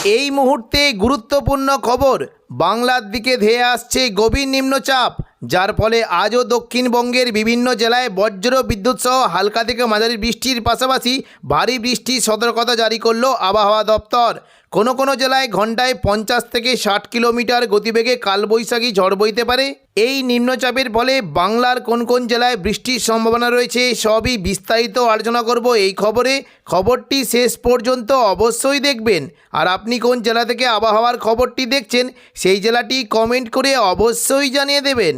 এই মুহূর্তে গুরুত্বপূর্ণ খবর, বাংলার দিকে ধেয়ে আসছে গভীর নিম্নচাপ, যার ফলে আজও দক্ষিণবঙ্গের বিভিন্ন জেলায় বজ্র বিদ্যুৎ সহ হালকা থেকে মাঝারি বৃষ্টির পাশাপাশি ভারী বৃষ্টির সতর্কতা জারি করলো আবহাওয়া দপ্তর। কোনো কোনো জেলায় ঘন্টায় 50 থেকে 60 কিলোমিটার গতিবেগে কালবৈশাখী ঝড় বইতে পারে। এই নিম্নচাপের ফলে বাংলার কোন কোন জেলায় বৃষ্টির সম্ভাবনা রয়েছে সবই বিস্তারিত আলোচনা করব এই খবরে। খবরটি শেষ পর্যন্ত অবশ্যই দেখবেন। আর আপনি কোন জেলা থেকে আবহাওয়ার খবরটি দেখছেন সেই জেলাটি কমেন্ট করে অবশ্যই জানিয়ে দেবেন।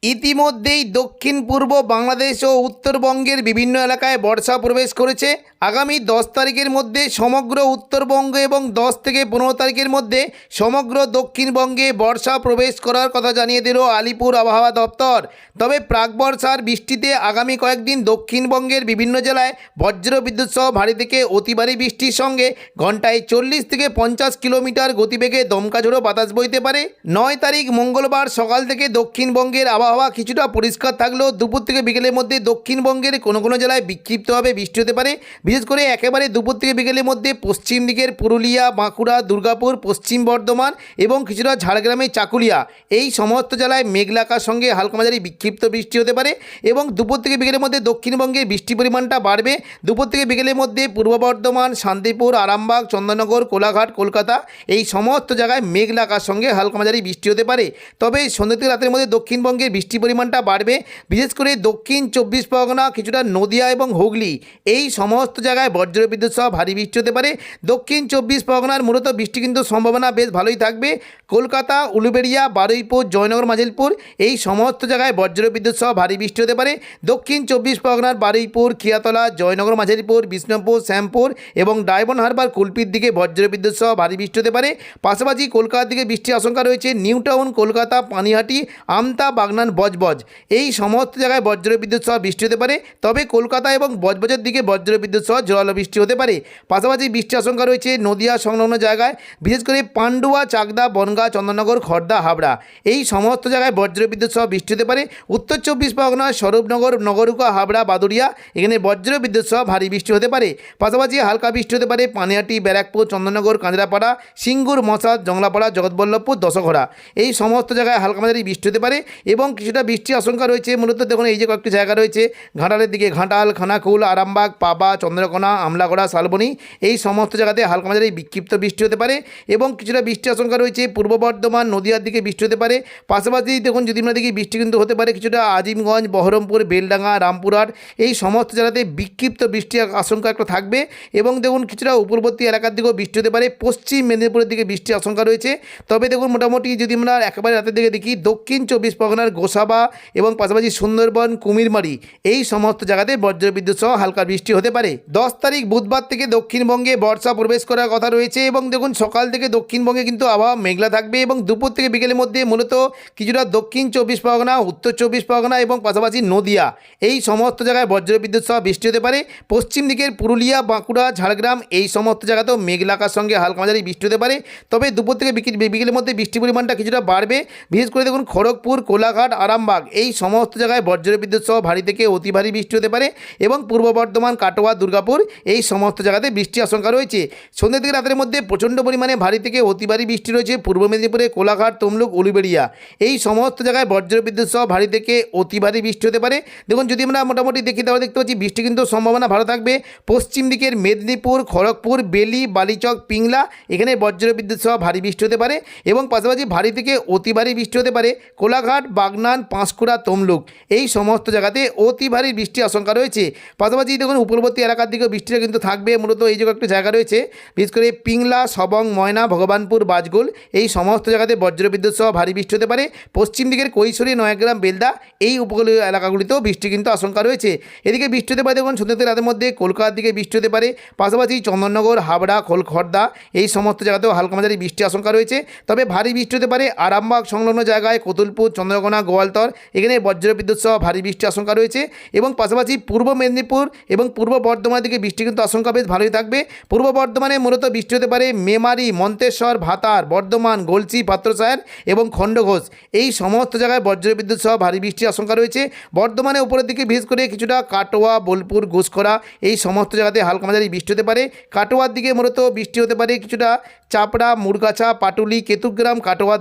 ইতিমধ্যেই দক্ষিণ পূর্ব বাংলাদেশ ও উত্তরবঙ্গের বিভিন্ন এলাকায় বর্ষা প্রবেশ করেছে। আগামী 10 তারিখের মধ্যে সমগ্র উত্তরবঙ্গ এবং 10 থেকে 15 তারিখের মধ্যে সমগ্র দক্ষিণবঙ্গে বর্ষা প্রবেশ করার কথা জানিয়ে দিল আলিপুর আবহাওয়া দপ্তর। তবে প্রাক বর্ষার বৃষ্টিতে আগামী কয়েকদিন দক্ষিণবঙ্গের বিভিন্ন জেলায় বজ্র বিদ্যুৎ সহ ভারী থেকে অতি ভারী বৃষ্টির সঙ্গে ঘন্টায় 40 থেকে 50 কিলোমিটার গতিবেগে দমকা ঝোড়ো বাতাস বইতে পারে। 9 তারিখ মঙ্গলবার সকাল থেকে দক্ষিণবঙ্গের আবহাওয়া কিছুটা পরিষ্কার থাকলেও দুপুর থেকে বিকেলের মধ্যে দক্ষিণবঙ্গের কোনো কোনো জেলায় বিক্ষিপ্তভাবে বৃষ্টি হতে পারে। বিশেষ করে একেবারে দুপুর থেকে বিকেলের মধ্যে পশ্চিম দিকের পুরুলিয়া, বাঁকুড়া, দুর্গাপুর, পশ্চিম বর্ধমান এবং কিছুটা ঝাড়গ্রামের চাকুলিয়া, এই সমস্ত জেলায় মেঘলা আকাশের সঙ্গে হালকা মাঝারি বিক্ষিপ্ত বৃষ্টি হতে পারে। এবং দুপুর থেকে বিকেলের মধ্যে দক্ষিণবঙ্গের বৃষ্টির পরিমাণটা বাড়বে। দুপুর থেকে বিকেলের মধ্যে পূর্ব বর্ধমান, শান্তিপুর, আরামবাগ, চন্দননগর, কোলাঘাট, কলকাতা, এই সমস্ত জায়গায় মেঘলা আকাশের সঙ্গে হালকা মাঝারি বৃষ্টি হতে পারে। তবে সন্ধ্যা থেকে রাতের মধ্যে দক্ষিণবঙ্গের বৃষ্টির পরিমাণটা বাড়বে। বিশেষ করে দক্ষিণ 24 পরগনা, কিছুটা নদিয়া এবং হুগলি, এই সমস্ত জায়গায় বজ্র বিদ্যুৎ সহ ভারী বৃষ্টি হতে পারে। দক্ষিণ 24 পরগনার মূলত বৃষ্টি কিন্তু সম্ভাবনা বেশ ভালোই থাকবে। কলকাতা, উলুবেড়িয়া, বারুইপুর, জয়নগর, মাজিলপুর, এই সমস্ত জায়গায় বজ্র বিদ্যুৎ সহ ভারী বৃষ্টি হতে পারে। দক্ষিণ 24 পরগনার বারুইপুর, খিয়াতলা, জয়নগর, মাঝিলপুর, বিষ্ণুপুর, শ্যামপুর এবং ডায়মন্ড হারবার, কুলপির দিকে বজ্র বিদ্যুৎ সহ ভারী বৃষ্টি হতে পারে। পাশাপাশি কলকাতার দিকে বৃষ্টির আশঙ্কা রয়েছে। নিউ টাউন, কলকাতা, পানিহাটি, আমতা, বাগনান, বজবজ, এই সমস্ত জায়গায় বজ্র বিদ্যুৎ সহ বৃষ্টি হতে পারে। তবে কলকাতা এবং বজবজের দিকে বজ্র বিদ্যুৎ সহ জোরালো বৃষ্টি হতে পারে। পাশাপাশি বৃষ্টির আশঙ্কা রয়েছে নদিয়া সংলগ্ন জায়গায়, বিশেষ করে পান্ডুয়া, চাকদা, বনগাঁ, চন্দননগর, খড়দা, হাবড়া, এই সমস্ত জায়গায় বজ্র বিদ্যুৎ সহ বৃষ্টি হতে পারে। উত্তর 24 পরগনা, স্বরূপনগর, নগরুকা, হাবড়া, বাদুড়িয়া, এখানে বজ্র বিদ্যুৎ সহ ভারী বৃষ্টি হতে পারে। পাশাপাশি হালকা বৃষ্টি হতে পারে পানিহাটি, ব্যারাকপুর, চন্দননগর, কাঁচরাপাড়া, সিঙ্গুর, মশা, জংলাপাড়া, জগৎবল্লভপুর, দশঘরা, এই সমস্ত জায়গায় হালকা মাঝারি বৃষ্টি হতে পারে। এবং কিছুটা বৃষ্টির আশঙ্কা রয়েছে মূলত দেখুন এই যে কয়েকটি জায়গা রয়েছে ঘাটালের দিকে, ঘাটাল, খানাকুল, আরামবাগ, পাবা, চন্দ্রকোনা, আমলাগড়া, শালবনী, এই সমস্ত জায়গাতে হালকা মাঝারি বিক্ষিপ্ত বৃষ্টি হতে পারে। এবং কিছুটা বৃষ্টির আশঙ্কা রয়েছে পূর্ব বর্ধমান, নদিয়ার দিকে বৃষ্টি হতে পারে। পাশাপাশি দেখুন যদি আমরা দেখি বৃষ্টি কিন্তু হতে পারে কিছুটা আজিমগঞ্জ, বহরমপুর, বেলডাঙ্গা, রামপুরহাট, এই সমস্ত জায়গাতে বিক্ষিপ্ত বৃষ্টির আশঙ্কা একটা থাকবে। এবং দেখুন কিছুটা উপরবর্তী এলাকার দিকেও বৃষ্টি হতে পারে। পশ্চিম মেদিনীপুরের দিকে বৃষ্টির আশঙ্কা রয়েছে। তবে দেখুন মোটামুটি যদি আমরা একেবারে রাতের দিকে দেখি দক্ষিণ 24 পরগনার গোসাবা এবং পাশাপাশি সুন্দরবন, কুমিরমারি, এই সমস্ত জায়গাতে বজ্র বিদ্যুৎ সহ হালকা বৃষ্টি হতে পারে। 10 তারিখ বুধবার থেকে দক্ষিণবঙ্গে বর্ষা প্রবেশ করার কথা রয়েছে। এবং দেখুন সকাল থেকে দক্ষিণবঙ্গে কিন্তু আবহাওয়া মেঘলা থাকবে। এবং দুপুর থেকে বিকেলের মধ্যে মূলত কিছুটা দক্ষিণ 24 পরগনা, উত্তর 24 পরগনা এবং পাশাপাশি নদিয়া, এই সমস্ত জায়গায় বজ্র বিদ্যুৎ সহ বৃষ্টি হতে পারে। পশ্চিম দিকের পুরুলিয়া, বাঁকুড়া, ঝাড়গ্রাম, এই সমস্ত জায়গাতেও মেঘলা আকাশের সঙ্গে হালকা মাঝারি বৃষ্টি হতে পারে। তবে দুপুর থেকে বিকেলের মধ্যে বৃষ্টির পরিমাণটা কিছুটা বাড়বে। বিশেষ করে দেখুন খড়গপুর, কোলাঘাট, আরামবাগ, এই সমস্ত জায়গায় বজ্র বিদ্যুৎ সহ ভারী থেকে অতি ভারী বৃষ্টি হতে পারে। এবং পূর্ব বর্ধমান, কাটোয়া, দুর্গাপুর, এই সমস্ত জায়গাতে বৃষ্টির আশঙ্কা রয়েছে। সন্ধ্যা থেকে রাতের মধ্যে প্রচণ্ড পরিমাণে ভারী থেকে অতি ভারী বৃষ্টি রয়েছে পূর্ব মেদিনীপুরে, কোলাঘাট, তমলুক, উলুবেড়িয়া, এই সমস্ত জায়গায় বজ্র বিদ্যুৎ সহ ভারী থেকে অতি ভারী বৃষ্টি হতে পারে। দেখুন যদি আমরা মোটামুটি দেখি তাহলে দেখতে পাচ্ছি বৃষ্টি কিন্তু সম্ভাবনা ভালো থাকবে। পশ্চিম দিকের মেদিনীপুর, খড়গপুর, বেলি, বালিচক, পিংলা, এখানে বজ্র বিদ্যুৎ সহ ভারী বৃষ্টি হতে পারে। এবং পাশাপাশি ভারী থেকে অতি ভারী বৃষ্টি হতে পারে কোলাঘাট, বাগনান, পাঁশকুড়া, তমলুক, এই সমস্ত জায়গাতে অতি ভারী বৃষ্টির আশঙ্কা রয়েছে। পাশাপাশি দেখুন উপরবর্তী এলাকার দিকেও বৃষ্টিটা কিন্তু থাকবে। মূলত এই যে একটা জায়গা রয়েছে বিশেষ করে পিংলা, সবং, ময়না, ভগবানপুর, বাজগুল, এই সমস্ত জায়গাতে বজ্র বিদ্যুৎ সহ ভারী বৃষ্টি হতে পারে। পশ্চিম দিকের কৈশোরী, নয়াগ্রাম, বেলদা, এই উপকূলীয় এলাকাগুলিতেও বৃষ্টি কিন্তু আশঙ্কা রয়েছে। এদিকে বৃষ্টি হতে পারে দেখুন সন্ধ্যা থেকে রাতের মধ্যে কলকাতার দিকে বৃষ্টি হতে পারে। পাশাপাশি চন্দননগর, হাবড়া, খড়দা, এই সমস্ত জায়গাতেও হালকা মাঝারি বৃষ্টির আশঙ্কা রয়েছে। তবে ভারী বৃষ্টি হতে পারে আরামবাগ সংলগ্ন জায়গায়, কতুলপুর, চন্দ্রকোনা, গোয়ালতর, এখানে বজ্র বিদ্যুৎ সহ ভারী বৃষ্টির আশঙ্কা রয়েছে। এবং পাশাপাশি পূর্ব মেদিনীপুর এবং পূর্ব বর্ধমানের দিকে বৃষ্টি কিন্তু আশঙ্কা বেশ ভালোই থাকবে। পূর্ব বর্ধমানে মূলত বৃষ্টি হতে পারে মেমারি, মন্তেশ্বর, ভাতার, বর্ধমান, গলসি, পাত্রসায়র এবং খণ্ডঘোষ, এই সমস্ত জায়গায় বজ্র বিদ্যুৎ সহ ভারী বৃষ্টির আশঙ্কা রয়েছে। বর্ধমানে উপরের দিকে বিশেষ করে কিছুটা কাটোয়া, বোলপুর, ঘুষখরা, এই সমস্ত জায়গাতে হালকা মাঝারি বৃষ্টি হতে পারে। কাটোয়ার দিকে মূলত বৃষ্টি হতে পারে কিছুটা চাপড়া, মুরগাছা, পাটুলি, কেতুগ্রাম, কাটোয়া,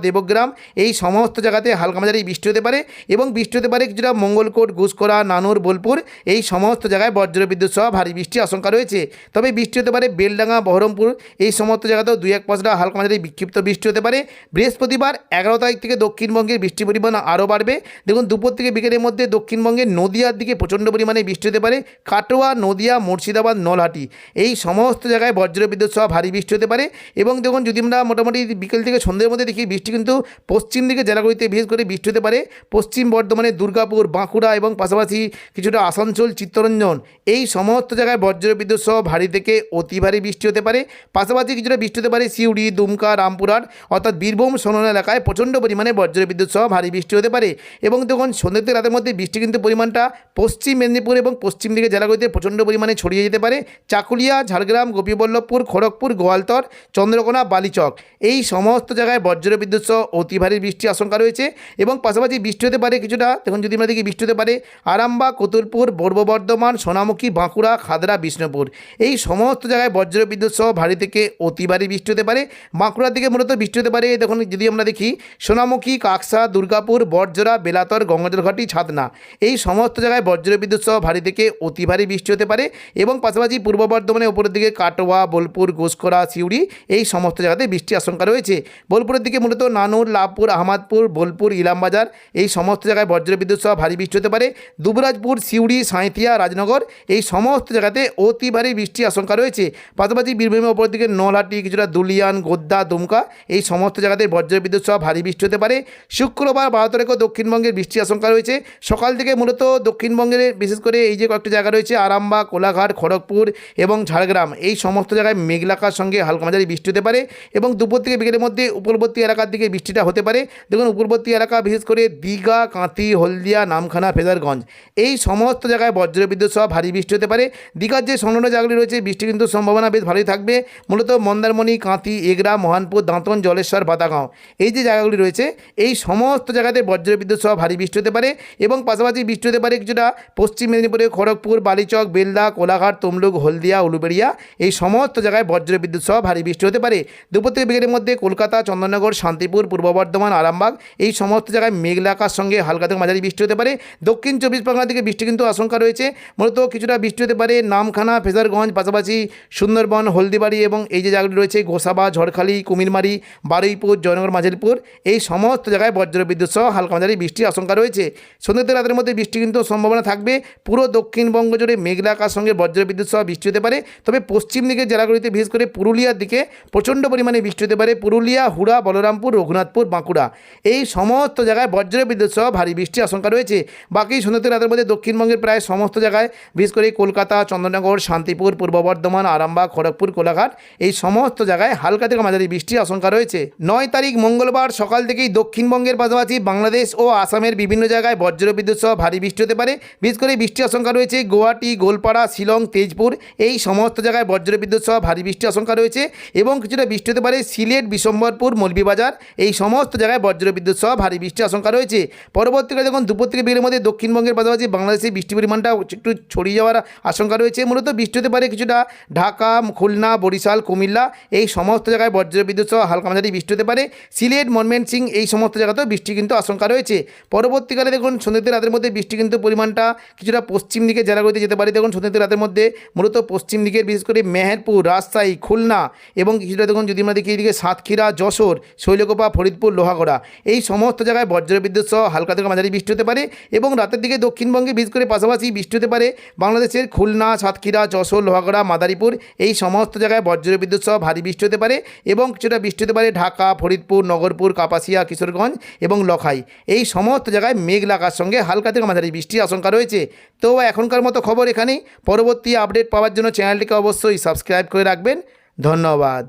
দেবগ্রাম এই সমস্ত জায়গাতে হালকা মাঝারি বৃষ্টি হতে পারে এবং বৃষ্টি হতে পারে কিছুটা মঙ্গলকোট, ঘুষকরা, নানুর, বোলপুর এই সমস্ত জায়গায় বজ্রবিদ্যুৎ সহ ভারী বৃষ্টির আশঙ্কা রয়েছে। তবে বৃষ্টি হতে পারে বেলডাঙ্গা, বহরমপুর এই সমস্ত জায়গাতেও 2-1 পশলা হালকা মাঝারি বিক্ষিপ্ত বৃষ্টি হতে পারে। বৃহস্পতিবার 11 তারিখ থেকে দক্ষিণবঙ্গের বৃষ্টির পরিমাণ আরও বাড়বে। দেখুন দুপুর থেকে বিকেলের মধ্যে দক্ষিণবঙ্গের নদিয়ার দিকে প্রচণ্ড পরিমাণে বৃষ্টি হতে পারে। কাটোয়া, নদিয়া, মুর্শিদাবাদ, নলহাটি এই সমস্ত জায়গায় বজ্রবিদ্যুৎ সহ ভারী বৃষ্টি হতে পারে। এবং দেখুন যদি আমরা মোটামুটি বিকেল থেকে সন্ধ্যের মধ্যে দেখি বৃষ্টি কিন্তু পশ্চিম দিকে জেলাগুলিতে বিশেষ করে বৃষ্টি হতে পারে। পশ্চিম বর্ধমানে দুর্গাপুর, বাঁকুড়া এবং পাশাপাশি কিছুটা আসানসোল, চিত্তরঞ্জন এই সমস্ত জায়গায় বজ্রবিদ্যুৎ সহ ভারী থেকে অতি ভারী বৃষ্টি হতে পারে। পাশাপাশি কিছুটা বৃষ্টি হতে পারে সিউড়ি, দুমকা, রামপুরহাট অর্থাৎ বীরভূম, সোনার এলাকায় প্রচণ্ড পরিমাণে বজ্রবিদ্যুৎ সহ ভারী বৃষ্টি হতে পারে। এবং দেখুন সন্ধ্যে থেকে রাতের মধ্যে বৃষ্টি কিন্তু পরিমাণটা পশ্চিম মেদিনীপুর এবং পশ্চিম দিকে জেলাগুলিতে প্রচণ্ড পরিমাণে ছড়িয়ে যেতে পারে। চাকুলিয়া, ঝাড়গ্রাম, গোপীবল্লভপুর, খড়গপুর, গোয়ালতর, চন্দ্রকোনা, বালিচক এই সমস্ত জায়গায় বজ্রবিদ্যুৎ সহ অতি ভারী বৃষ্টির আশঙ্কা রয়েছে। এবং পাশাপাশি বৃষ্টি হতে পারে কিছুটা দেখুন যদি আমরা দেখি বৃষ্টি হতে পারে আরামবাগ, কতুলপুর, পূর্ব বর্ধমান, সোনামুখী, বাঁকুড়া, খাদরা, বিষ্ণুপুর এই সমস্ত জায়গায় বজ্রবিদ্যুৎ সহ ভারী থেকে অতি ভারী বৃষ্টি হতে পারে। বাঁকুড়ার দিকে মূলত বৃষ্টি হতে পারে দেখুন যদি আমরা দেখি সোনামুখী, কাকসা, দুর্গাপুর, বড়জোড়া, বেলাতর, গঙ্গাজলঘাটি, ছাতনা এই সমস্ত জায়গায় বজ্রবিদ্যুৎ সহ ভারী থেকে অতি ভারী বৃষ্টি হতে পারে। এবং পাশাপাশি পূর্ব বর্ধমানের উপরের দিকে কাটোয়া, বোলপুর, ঘুষকরা, সিউড়ি এই সমস্ত জায়গাতে বৃষ্টির আশঙ্কা রয়েছে। বোলপুরের দিকে মূলত নানুর, লাভপুর, আহমদপুর, বোলপুর, ইলামবাজার এই সমস্ত জায়গায় বজ্রবিদ্যুৎ সহ ভারী বৃষ্টি হতে পারে। দুবরাজপুর, সিউড়ি, সাঁইথিয়া, রাজনগর এই সমস্ত জায়গাতে অতি ভারী বৃষ্টির আশঙ্কা রয়েছে। পাশাপাশি বীরভূমের উপর দিকে নলহাটি, কিছুটা দুলিয়ান, গোদ্দা, দুমকা এই সমস্ত জায়গাতে বজ্রবিদ্যুৎ সহ ভারী বৃষ্টি হতে পারে। শুক্রবার 12 তারিখেও দক্ষিণবঙ্গের বৃষ্টির আশঙ্কা রয়েছে। সকাল থেকে মূলত দক্ষিণবঙ্গের বিশেষ করে এই যে কয়েকটি জায়গা রয়েছে আরামবাগ, কোলাঘাট, খড়গপুর এবং ঝাড়গ্রাম এই সমস্ত জায়গায় মেঘলাকার সঙ্গে হালকা মাঝারি বৃষ্টি হতে পারে। এবং দুপুর থেকে বিকেলের মধ্যে উপকূলবর্তী এলাকার দিকে বৃষ্টিটা হতে পারে। দেখুন উপকূলবর্তী এলাকা বিশেষ করে দীঘা, কাঁথি, হলদিয়া, নামখানা, ফেজারগঞ্জ এই সমস্ত জায়গায় বজ্রবিদ্যুৎ সহ ভারী বৃষ্টি হতে পারে। দীঘার যে সংলগ্ন জায়গাগুলি রয়েছে বৃষ্টি কিন্তু সম্ভাবনা বেশ ভালোই থাকবে। মূলত মন্দারমণি, কাঁথি, এগরা, মহানপুর, দাঁতন, জলেশ্বর, বাতাগাঁও এই যে জায়গাগুলি রয়েছে এই সমস্ত জায়গাতে বজ্রবিদ্যুৎ সহ ভারী বৃষ্টি হতে পারে। এবং পাশাপাশি বৃষ্টি হতে পারে কিছুটা পশ্চিম মেদিনীপুরে খড়গপুর, বালিচক, বেলদা, কোলাঘাট, তমলুক, হলদিয়া, উলুবেড়িয়া এই সমস্ত জায়গায় বজ্রবিদ্যুৎ সহ ভারী বৃষ্টি হতে পারে। দুপুর থেকে বিকেলের মধ্যে কলকাতা, চন্দননগর, শান্তিপুর, পূর্ব বর্ধমান, আরামবাগ এই সমস্ত জায়গায় মেঘলা আকাশ সঙ্গে হালকা থেকে মাঝারি বৃষ্টি হতে পারে। দক্ষিণ 24 পরগনা থেকে বৃষ্টি কিন্তু আশঙ্কা রয়েছে। মূলত কিছুটা বৃষ্টি হতে পারে নামখানা, ফেজারগঞ্জ, পাশাপাশি সুন্দরবন, হলদিবাড়ি এবং এই যে জায়গাগুলি রয়েছে গোসাবা, ঝড়খালি, কুমিরমারি, বারুইপুর, জয়নগর, মাঝিলপুর এই সমস্ত জায়গায় বজ্রবিদ্যুৎ সহ হালকা মাঝারি বৃষ্টির আশঙ্কা রয়েছে। সন্ধ্যে থেকে রাতের মধ্যে বৃষ্টি কিন্তু সম্ভাবনা থাকবে। পুরো দক্ষিণবঙ্গ জুড়ে মেঘলা আকাশ সঙ্গে বজ্রবিদ্যুৎ সহ বৃষ্টি হতে পারে। তবে পশ্চিম দিকের জেলাগুলিতে বিশেষ করে পুরুলিয়ার দিকে প্রচণ্ড পরিমাণে বৃষ্টি হতে পারে। পুরুলিয়া, হুড়া, বলরামপুর, রঘুনাথপুর, বাঁকুড়া এই সমস্ত জায়গায় বজ্রবিদ্যুৎ সহ ভারী বৃষ্টির আশঙ্কা রয়েছে। বাকি সন্ধ্যে থেকে রাতের মধ্যে দক্ষিণবঙ্গের প্রায় সমস্ত জায়গায় বিশেষ করে কলকাতা, চন্দননগর, শান্তিপুর, পূর্ব বর্ধমান, আরামবাগ, খড়গপুর, কোলাঘাট এই সমস্ত জায়গায় হালকা থেকে মাঝারি বৃষ্টির আশঙ্কা রয়েছে। 9 তারিখ মঙ্গলবার সকাল থেকেই দক্ষিণবঙ্গের পাশাপাশি বাংলাদেশ ও আসামের বিভিন্ন জায়গায় বজ্রবিদ্যুৎ সহ ভারী বৃষ্টি হতে পারে। বিশেষ করে বৃষ্টির আশঙ্কা রয়েছে গুয়াহাটি, গোলপাড়া, শিলং, তেজপুর এই সমস্ত জায়গায় বজ্রবিদ্যুৎ সহ ভারী বৃষ্টির আশঙ্কা রয়েছে। এবং কিছুটা বৃষ্টি হতে পারে সিলেট, বিশম্বরপুর, মৌলভীবাজার এই সমস্ত জায়গায় বজ্রবিদ্যুৎ সহ ভারী বৃষ্টির আশঙ্কা রয়েছে। পরবর্তীকালে যখন দুপুর থেকে বিকেলের মধ্যে দক্ষিণবঙ্গের পাশাপাশি বাংলাদেশে বৃষ্টির পরিমাণটা একটু ছড়িয়ে যাওয়ার আশঙ্কা রয়েছে। মূলত বৃষ্টি হতে পারে কিছুটা ঢাকা, খুলনা, বরিশাল, কুমিল্লা এই সমস্ত জায়গায় বজ্রবিদ্যুৎ সহ হালকা মাঝারি বৃষ্টি হতে পারে। সিলেট, ময়মনসিংহ এই সমস্ত জায়গাতেও বৃষ্টি কিন্তু আশঙ্কা রয়েছে। পরবর্তীকালে দেখুন সন্ধ্যে থেকে রাতের মধ্যে বৃষ্টি কিন্তু পরিমাণটা কিছুটা পশ্চিম দিকে জেলাগুলিতে যেতে পারে। দেখুন সন্ধ্যে থেকে রাতের মধ্যে মূলত পশ্চিম দিকের বিশেষ করে মেহেরপুর, রাজশাহী, খুলনা এবং কিছুটা দেখুন যদি আমরা দেখি এদিকে সাতক্ষীরা, যশোর, শৈলকুপা, ফরিদপুর, লোহাগড়া এই সমস্ত জায়গায় বজ্রবিদ্যুৎ সহ হালকা থেকে মাঝারি বৃষ্টি হতে পারে। এবং রাতের দিকে দক্ষিণবঙ্গে বিশেষ করে পাশাপাশি বৃষ্টি হতে পারে বাংলাদেশের খুলনা, সাতক্ষীরা, যশোর, লোহাগড়া, মাদারীপুর এই সমস্ত জায়গায় বজ্রবিদ্যুৎ সহ ভারী বৃষ্টি হতে পারে। এবং কিছুটা বৃষ্টি হতে পারে ঢাকা, ফরিদপুর, নগরপুর, কাপাসিয়া, কিশোরগঞ্জ এবং লখাই এই সমস্ত জায়গায় মেঘলা আকাশ সঙ্গে হালকা থেকে মাঝারি বৃষ্টির আশঙ্কা রয়েছে। তো এখনকার মতো খবর এখানেই। পরবর্তী আপডেট পাওয়ার জন্য চ্যানেলটিকে অবশ্যই সাবস্ক্রাইব করে রাখবেন। ধন্যবাদ।